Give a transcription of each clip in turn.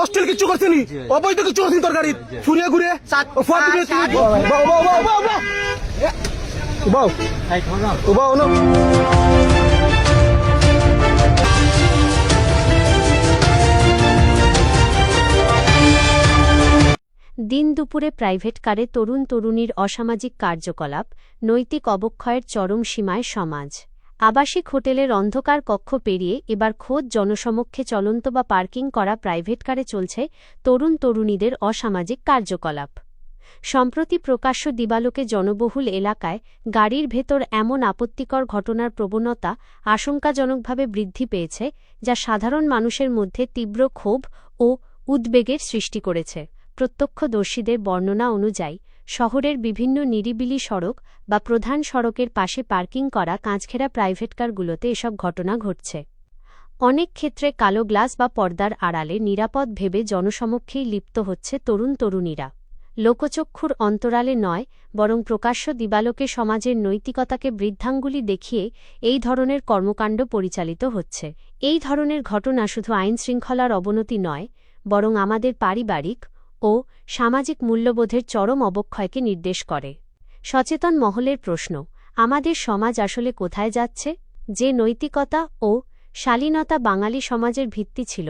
অস্টিল কিছু করছে নি অবৈধ কিছু করছেন তোর গাড়ি ফুরিয়ে ঘুরে দিন দুপুরে প্রাইভেট কারে তরুণ তরুণীর অসামাজিক কার্যকলাপ, নৈতিক অবক্ষয়ের চরম সীমায় সমাজ। আবাসিক হোটেলের অন্ধকার কক্ষ পেরিয়ে এবার খোদ জনসমক্ষে চলন্ত বা পার্কিং করা প্রাইভেট কারে চলছে তরুণ তরুণীদের অসামাজিক কার্যকলাপ। সম্প্রতি প্রকাশ্য দিবালোকে জনবহুল এলাকায় গাড়ির ভেতর এমন আপত্তিকর ঘটনার প্রবণতা আশঙ্কাজনকভাবে বৃদ্ধি পেয়েছে, যা সাধারণ মানুষের মধ্যে তীব্র ক্ষোভ ও উদ্বেগের সৃষ্টি করেছে। প্রত্যক্ষদর্শীদের বর্ণনা অনুযায়ী শহরের বিভিন্ন নিরিবিলি সড়ক বা প্রধান সড়কের পাশে পার্কিং করা কাঁচঘেরা প্রাইভেট কারগুলোতে এসব ঘটনা ঘটছে। অনেক ক্ষেত্রে কালো গ্লাস বা পর্দার আড়ালে নিরাপদ ভেবে জনসমক্ষেই লিপ্ত হচ্ছে তরুণ তরুণীরা। লোকচক্ষুর অন্তরালে নয়, বরং প্রকাশ্য দিবালোকে সমাজের নৈতিকতাকে বৃদ্ধাঙ্গুলি দেখিয়ে এই ধরনের কর্মকাণ্ড পরিচালিত হচ্ছে। এই ধরনের ঘটনা শুধু আইনশৃঙ্খলার অবনতি নয়, বরং আমাদের পারিবারিক ও সামাজিক মূল্যবোধের চরম অবক্ষয়কে নির্দেশ করে। সচেতন মহলের প্রশ্ন, আমাদের সমাজ আসলে কোথায় যাচ্ছে? যে নৈতিকতা ও শালীনতা বাঙালি সমাজের ভিত্তি ছিল,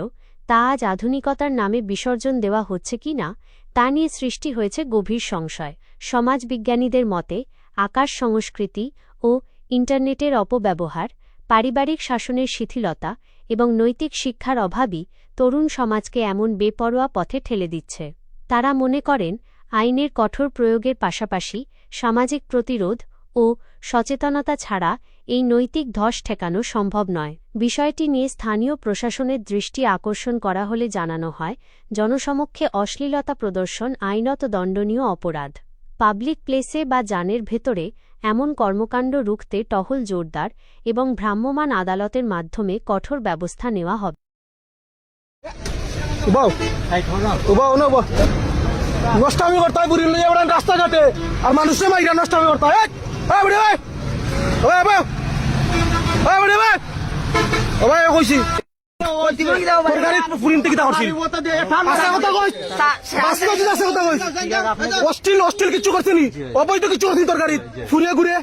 তা আজ আধুনিকতার নামে বিসর্জন দেওয়া হচ্ছে কি না, তা নিয়ে সৃষ্টি হয়েছে গভীর সংশয়। সমাজবিজ্ঞানীদের মতে আকাশ সংস্কৃতি ও ইন্টারনেটের অপব্যবহার, পারিবারিক শাসনের শিথিলতা এবং নৈতিক শিক্ষার অভাবই তরুণ সমাজকে এমন বেপরোয়া পথে ঠেলে দিচ্ছে। তারা মনে করেন, আইনের কঠোর প্রয়োগের পাশাপাশি সামাজিক প্রতিরোধ ও সচেতনতা ছাড়া এই নৈতিক ধস ঠেকানো সম্ভব নয়। বিষয়টি নিয়ে স্থানীয় প্রশাসনের দৃষ্টি আকর্ষণ করা হলে জানানো হয়, জনসমক্ষে অশ্লীলতা প্রদর্শন আইনত দণ্ডনীয় অপরাধ। পাবলিক প্লেসে বা যানের ভেতরে এমন কর্মকাণ্ড রুখতে টহল জোরদার এবং ভ্রাম্যমাণ আদালতের মাধ্যমে কঠোর ব্যবস্থা নেওয়া হবে। নষ্টামি করতে হয় বুড়ি লইয়া বেড়ান রাস্তাঘাটে, আর মানুষের মাইরা নষ্টামি করতে হয়। কইছি অস্টিল অস্টিল কিছু করছে নি অবৈধ কিছু করছেন তোর গাড়ি ফুরিয়ে ঘুরে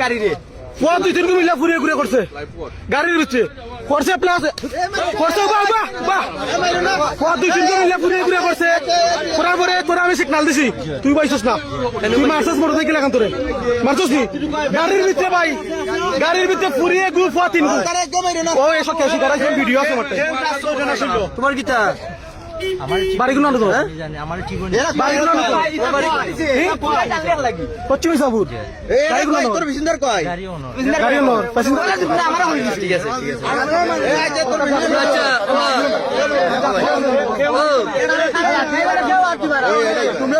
গাড়ি দুই তিন মিলা ফুরিয়ে ঘুরে করছে গাড়ির ভিতরে করছে প্লাস করছে দুই তিন মিলা ফুরিয়ে ঘুরে করছে করার পরে তোরা আমি সিগনাল দিছি, তুই পাইছিস না, তুই মারছিস মোটর সাইকেল এখন তোরে মারছিস নি গাড়ির ভিতরে ভাই, গাড়ির ভিতরে ফুরিয়ে ঘুর তিন ও এসব কেসি করা ভিডিও আছে তোমার গীতা বাড়িগুলো পশ্চিম সাপুর তোমরা